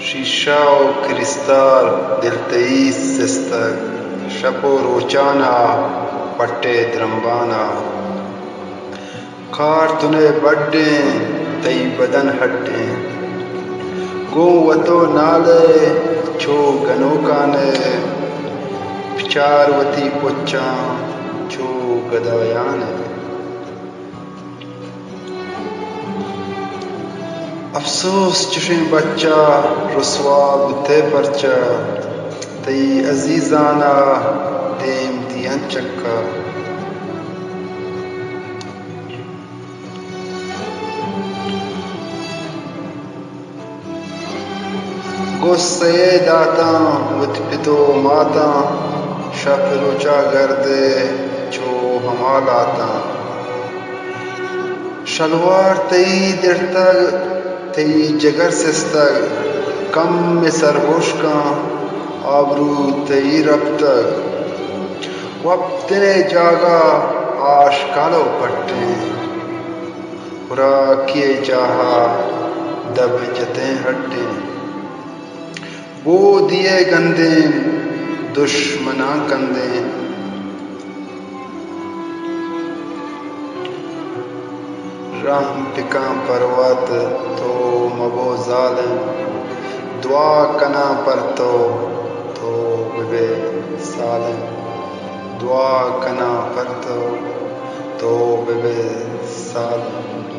शीशा व क्रिस्ताल दिलतई सिस्तक शपो रोचाना पट्टे द्रंबाना खार तुने बड्डे तई बदन हड्डे गो वतो नाले छो गनो काने पिचारवती पुच्चा छो गदायाने अफसोस चुशे बच्चा रुसवा बुते परचा तई अजीजाना देम दियन चक्का गुस्से दाता वतपितो माता शफरुचा गर्दे छो हमालाता शलवार तई दिरतग तई जगर सिस्तग कम में सरहोश का आबरू तई रफ्तग वक्ते जागा आश कालो पट्टे पूरा किए चाहा दब जते हट्टे वो दिए गंदे दुश्मना कंदे राम टिका पर्वत तो मबो जालिम दुआ कना पर तो विबे सालिम दुआ कना पर तो विबे सालिम।